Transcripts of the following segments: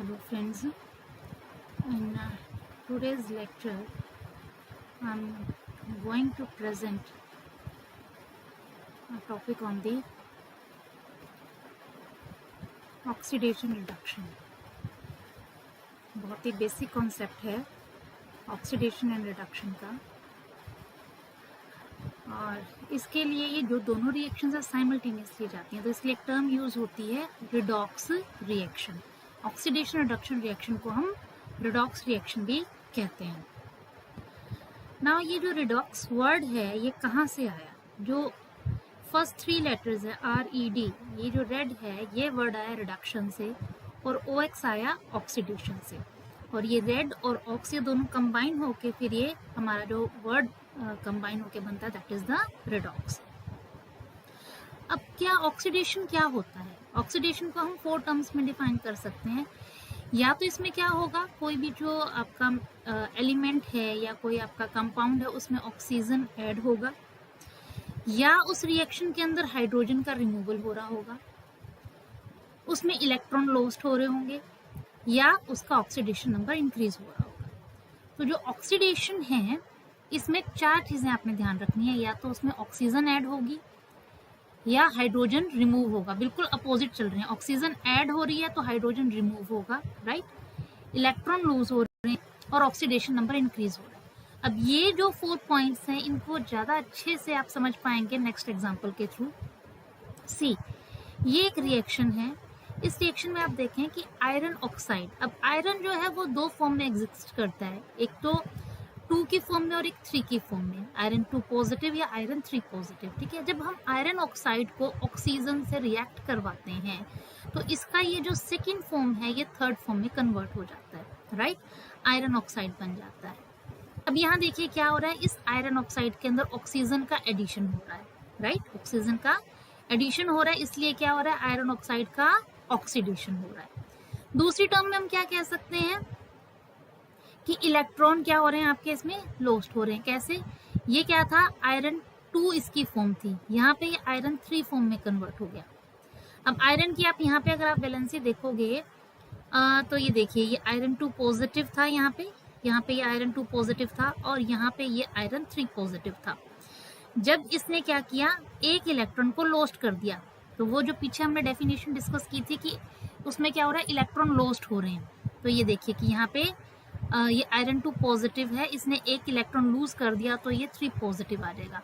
Hello friends, in today's lecture I'm going to present a topic on the oxidation reduction. बहुत ही basic concept है oxidation and reduction का, और इसके लिए ये जो दोनों रिएक्शंस है साइमल्टेनियसली जाती हैं, तो इसलिए एक टर्म यूज होती है redox reaction. Oxidation reduction reaction को हम रिडॉक्स रिएक्शन भी कहते हैं। ना ये जो रिडॉक्स वर्ड है ये कहाँ से आया? जो फर्स्ट 3 लेटर्स है RED, ये जो रेड है ये वर्ड आया रिडक्शन से, और OX आया ऑक्सीडेशन से, और ये रेड और ऑक्स ये दोनों कंबाइन होके फिर ये हमारा जो वर्ड कंबाइन होके बनता है दैट इज द रिडॉक्स। अब क्या ऑक्सीडेशन क्या होता है? ऑक्सीडेशन को हम 4 टर्म्स में डिफाइन कर सकते हैं। या तो इसमें क्या होगा, कोई भी जो आपका एलिमेंट है या कोई आपका कंपाउंड है उसमें ऑक्सीजन ऐड होगा, या उस रिएक्शन के अंदर हाइड्रोजन का रिमूवल हो रहा होगा, उसमें इलेक्ट्रॉन लॉस्ट हो रहे होंगे, या उसका ऑक्सीडेशन नंबर इंक्रीज हो रहा होगा। तो जो ऑक्सीडेशन है इसमें 4 चीजें आपने ध्यान रखनी है, या तो उसमें ऑक्सीजन ऐड होगी या हाइड्रोजन रिमूव होगा। बिल्कुल अपोजिट चल रहे हैं, ऑक्सीजन ऐड हो रही है तो हाइड्रोजन रिमूव होगा, राइट, इलेक्ट्रॉन लूज हो रहे हैं और ऑक्सीडेशन नंबर इंक्रीज हो रहा है। अब ये जो 4 पॉइंट्स हैं इनको ज्यादा अच्छे से आप समझ पाएंगे नेक्स्ट एग्जांपल के थ्रू। सी, ये एक रिएक्शन है, इस रिएक्शन में आप देखें कि आयरन ऑक्साइड, अब आयरन जो है वो 2 फॉर्म में एग्जिस्ट करता है, एक तो 2 की फॉर्म में और एक 3 की फॉर्म में, आयरन 2 पॉजिटिव या आयरन 3 पॉजिटिव। ठीक है, जब हम आयरन ऑक्साइड को ऑक्सीजन से रिएक्ट करवाते हैं तो इसका ये जो सेकंड फॉर्म है ये थर्ड फॉर्म में कन्वर्ट हो जाता है, राइट, आयरन ऑक्साइड बन जाता है। अब यहाँ देखिए क्या हो रहा है, इस आयरन ऑक्साइड के अंदर ऑक्सीजन का एडिशन हो रहा है, राइट, ऑक्सीजन का एडिशन हो रहा है, इसलिए क्या हो रहा है, आयरन ऑक्साइड का ऑक्सीडेशन हो रहा है। दूसरी टर्म में हम क्या कह सकते हैं कि इलेक्ट्रॉन क्या हो रहे हैं आपके इसमें लॉस्ट हो रहे हैं। कैसे? ये क्या था, आयरन 2 इसकी फॉर्म थी, यहाँ पे ये आयरन 3 फॉर्म में कन्वर्ट हो गया। अब आयरन की आप यहाँ पे अगर आप वैलेंसी देखोगे तो ये देखिए ये आयरन 2 पॉजिटिव था, यहाँ पे ये आयरन 2 पॉजिटिव था, और यहाँ पे ये आयरन 3 पॉजिटिव था। जब इसने क्या किया, एक इलेक्ट्रॉन को लॉस्ट कर दिया, तो वो जो पीछे हमने डेफिनेशन डिस्कस की थी कि उसमें क्या हो रहा है, इलेक्ट्रॉन लॉस्ट हो रहे हैं। तो ये देखिए कि यहाँ पे ये आयरन 2 पॉजिटिव है, इसने एक इलेक्ट्रॉन लूज कर दिया तो ये 3 पॉजिटिव आ जाएगा।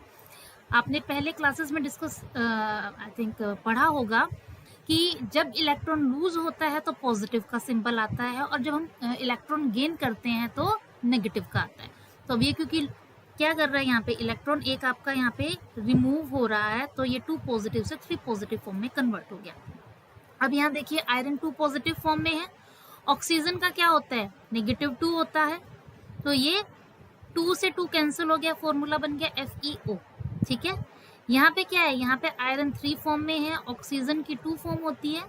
आपने पहले क्लासेस में डिस्कस आई थिंक पढ़ा होगा कि जब इलेक्ट्रॉन लूज होता है तो पॉजिटिव का सिंबल आता है, और जब हम इलेक्ट्रॉन गेन करते हैं तो नेगेटिव का आता है। तो अब ये क्योंकि क्या कर रहा है, यहाँ पे इलेक्ट्रॉन एक आपका यहाँ पे रिमूव हो रहा है, तो ये 2 पॉजिटिव से 3 पॉजिटिव फॉर्म में कन्वर्ट हो गया। अब यहाँ देखिए आयरन 2 पॉजिटिव फॉर्म में है, ऑक्सीजन का क्या होता है, -2 होता है, तो ये 2 से 2 कैंसिल हो गया, फॉर्मूला बन गया FeO। ठीक है, यहाँ पे क्या है, यहाँ पे आयरन 3 फॉर्म में है, ऑक्सीजन की 2 फॉर्म होती है,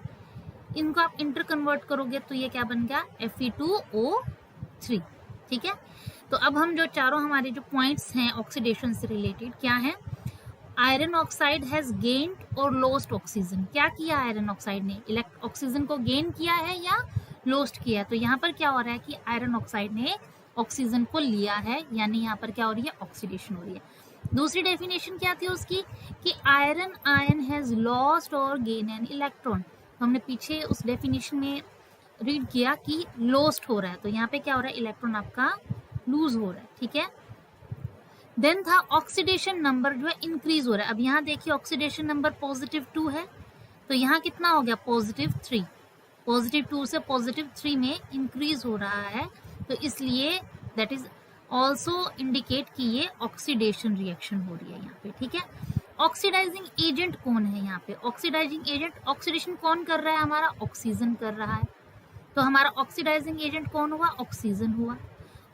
इनको आप इंटर कन्वर्ट करोगे तो ये क्या बन गया, Fe2O3। ठीक है, तो अब हम जो चारों हमारे जो पॉइंट्स हैं ऑक्सीडेशन से रिलेटेड क्या है, आयरन ऑक्साइड हैज गेन्ड और लॉस्ट ऑक्सीजन। क्या किया आयरन ऑक्साइड ने, ऑक्सीजन को गेन किया है या लॉस्ट किया है? तो यहाँ पर क्या हो रहा है कि आयरन ऑक्साइड ने ऑक्सीजन को लिया है, यानी यहाँ पर क्या हो रही है, ऑक्सीडेशन हो रही है। दूसरी डेफिनेशन क्या थी उसकी कि आयरन आयन हैज लॉस्ट और गेन एन इलेक्ट्रॉन। तो हमने पीछे उस डेफिनेशन में रीड किया कि लॉस्ट हो रहा है, तो यहाँ पे क्या हो रहा है, इलेक्ट्रॉन आपका लूज हो रहा है। ठीक है, देन था ऑक्सीडेशन नंबर जो है इंक्रीज हो रहा है। अब यहाँ देखिए ऑक्सीडेशन नंबर +2 है, तो यहाँ कितना हो गया, +3, +2 से +3 में इंक्रीज हो रहा है, तो इसलिए दैट इज ऑल्सो इंडिकेट कि ये ऑक्सीडेशन रिएक्शन हो रही है यहाँ पे। ठीक है, ऑक्सीडाइजिंग एजेंट कौन है यहाँ पे, ऑक्सीडाइजिंग एजेंट, ऑक्सीडेशन कौन कर रहा है हमारा, ऑक्सीजन कर रहा है, तो हमारा ऑक्सीडाइजिंग एजेंट कौन हुआ, ऑक्सीजन हुआ।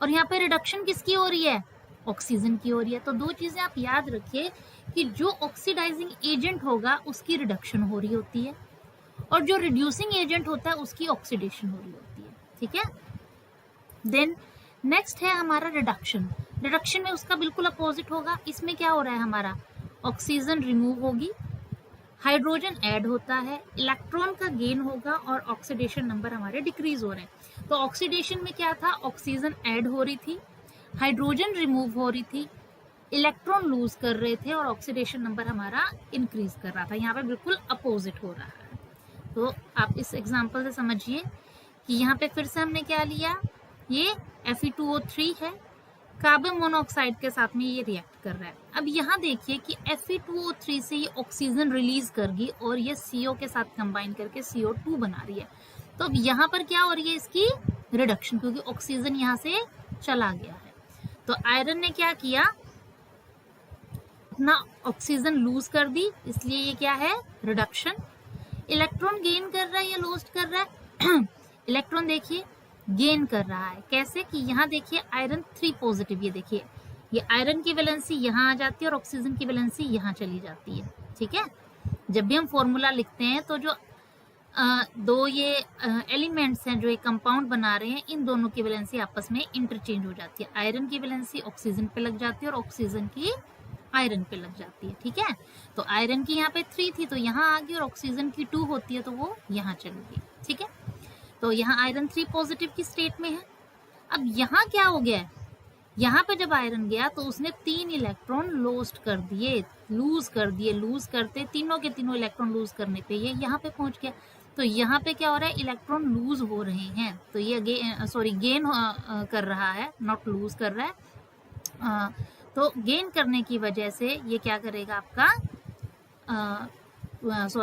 और यहाँ पे रिडक्शन किसकी हो रही है, ऑक्सीजन की हो रही है। तो 2 चीजें आप याद रखिए कि जो ऑक्सीडाइजिंग एजेंट होगा उसकी रिडक्शन हो रही होती है, और जो रिड्यूसिंग एजेंट होता है उसकी ऑक्सीडेशन हो रही होती है। ठीक है, देन नेक्स्ट है हमारा रिडक्शन। रिडक्शन में उसका बिल्कुल अपोजिट होगा, इसमें क्या हो रहा है, हमारा ऑक्सीजन रिमूव होगी, हाइड्रोजन ऐड होता है, इलेक्ट्रॉन का गेन होगा और ऑक्सीडेशन नंबर हमारे डिक्रीज हो रहे हैं। तो ऑक्सीडेशन में क्या था, ऑक्सीजन ऐड हो रही थी, हाइड्रोजन रिमूव हो रही थी, इलेक्ट्रॉन लूज कर रहे थे और ऑक्सीडेशन नंबर हमारा इंक्रीज कर रहा था। यहाँ पे बिल्कुल अपोजिट हो रहा है। तो आप इस एग्जांपल से समझिए कि यहाँ पे फिर से हमने क्या लिया, ये Fe2O3 है, कार्बन मोनोऑक्साइड के साथ में ये रिएक्ट कर रहा है। अब यहाँ देखिए कि Fe2O3 से ये ऑक्सीजन रिलीज करगी और ये CO के साथ कंबाइन करके CO2 बना रही है। तो अब यहाँ पर क्या हो रही है, इसकी रिडक्शन, क्योंकि ऑक्सीजन यहाँ से चला गया है। तो आयरन ने क्या किया, अपना ऑक्सीजन लूज कर दी, इसलिए ये क्या है, रिडक्शन। इलेक्ट्रॉन गेन कर रहा है या लॉस्ट कर रहा है इलेक्ट्रॉन देखिए गेन कर रहा है। कैसे कि यहाँ देखिए आयरन 3 पॉजिटिव, ये देखिए ये आयरन की वैलेंसी यहाँ आ जाती है और ऑक्सीजन की वैलेंसी यहाँ चली जाती है। ठीक है, जब भी हम फॉर्मूला लिखते हैं तो जो दो ये एलिमेंट्स हैं जो एक कंपाउंड बना रहे हैं, इन दोनों की वैलेंसी आपस में इंटरचेंज हो जाती है। आयरन की वैलेंसी ऑक्सीजन पे लग जाती है और ऑक्सीजन की आयरन पे लग जाती है। ठीक है, तो आयरन की यहाँ पे 3 थी तो यहाँ आ गई और ऑक्सीजन की 2 होती है तो वो यहाँ चली गई। ठीक है, तो यहाँ आयरन 3 पॉजिटिव की स्टेट में है। अब यहाँ क्या हो गया है, यहाँ पे जब आयरन गया तो उसने 3 इलेक्ट्रॉन लॉस्ट कर दिए, लूज कर दिए। लूज करते तीनों के तीनों इलेक्ट्रॉन लूज करने पे ये यहाँ पे पहुंच गया। तो यहाँ पे क्या हो रहा है, इलेक्ट्रॉन लूज हो रहे हैं, तो ये गेन कर रहा है, नॉट लूज कर रहा है। तो गेन करने की वजह से ये क्या करेगा आपका,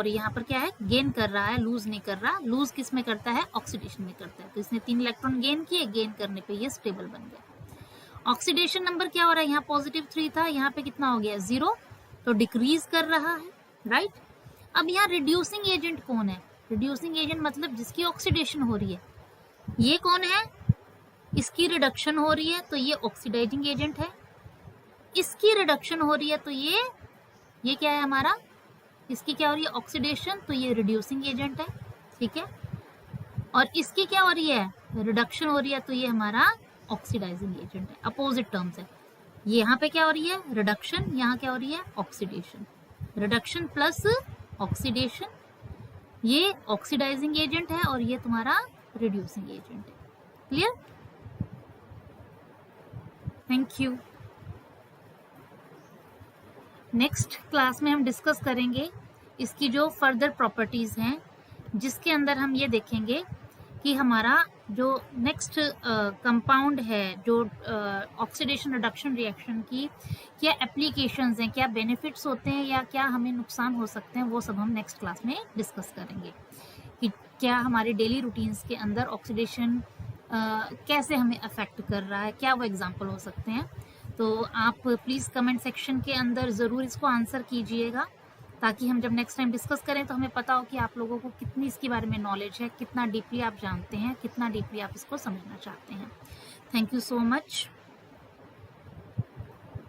यहाँ पर क्या है, गेन कर रहा है, लूज नहीं कर रहा। लूज किस में करता है, ऑक्सीडेशन में करता है। तो इसने 3 इलेक्ट्रॉन गेन किए, गेन करने पे ये स्टेबल बन गया। ऑक्सीडेशन नंबर क्या हो रहा है, यहाँ पॉजिटिव 3 था, यहाँ पे कितना हो गया, 0, तो डिक्रीज कर रहा है। राइट, अब यहाँ रिड्यूसिंग एजेंट कौन है, रिड्यूसिंग एजेंट मतलब जिसकी ऑक्सीडेशन हो रही है, ये कौन है, इसकी रिडक्शन हो रही है तो ये ऑक्सीडाइजिंग एजेंट है। इसकी रिडक्शन हो रही है तो ये क्या है हमारा, इसकी क्या हो रही है, ऑक्सीडेशन, तो ये रिड्यूसिंग एजेंट है। ठीक है, और इसकी क्या हो रही है, रिडक्शन हो रही है तो ये हमारा ऑक्सीडाइजिंग एजेंट है। अपोजिट टर्म्स है, यहाँ पे क्या हो रही है, रिडक्शन, यहाँ क्या हो रही है, ऑक्सीडेशन। रिडक्शन प्लस ऑक्सीडेशन, ये ऑक्सीडाइजिंग एजेंट है और ये तुम्हारा रिड्यूसिंग एजेंट है। Clear, thank you. Next class में हम डिस्कस करेंगे इसकी जो फर्दर प्रॉपर्टीज हैं, जिसके अंदर हम ये देखेंगे कि हमारा जो नेक्स्ट कंपाउंड है, जो ऑक्सीडेशन रिडक्शन रिएक्शन की क्या एप्लीकेशंस हैं, क्या बेनिफिट्स होते हैं या क्या हमें नुकसान हो सकते हैं, वो सब हम नेक्स्ट क्लास में डिस्कस करेंगे कि क्या हमारे डेली रूटीन्स के अंदर ऑक्सीडेशन कैसे हमें अफेक्ट कर रहा है, क्या वो एग्जाम्पल हो सकते हैं। तो आप प्लीज़ कमेंट सेक्शन के अंदर ज़रूर इसको आंसर कीजिएगा, ताकि हम जब नेक्स्ट टाइम डिस्कस करें तो हमें पता हो कि आप लोगों को कितनी इसके बारे में नॉलेज है, कितना डीपली आप जानते हैं, कितना डीपली आप इसको समझना चाहते हैं। Thank you so much.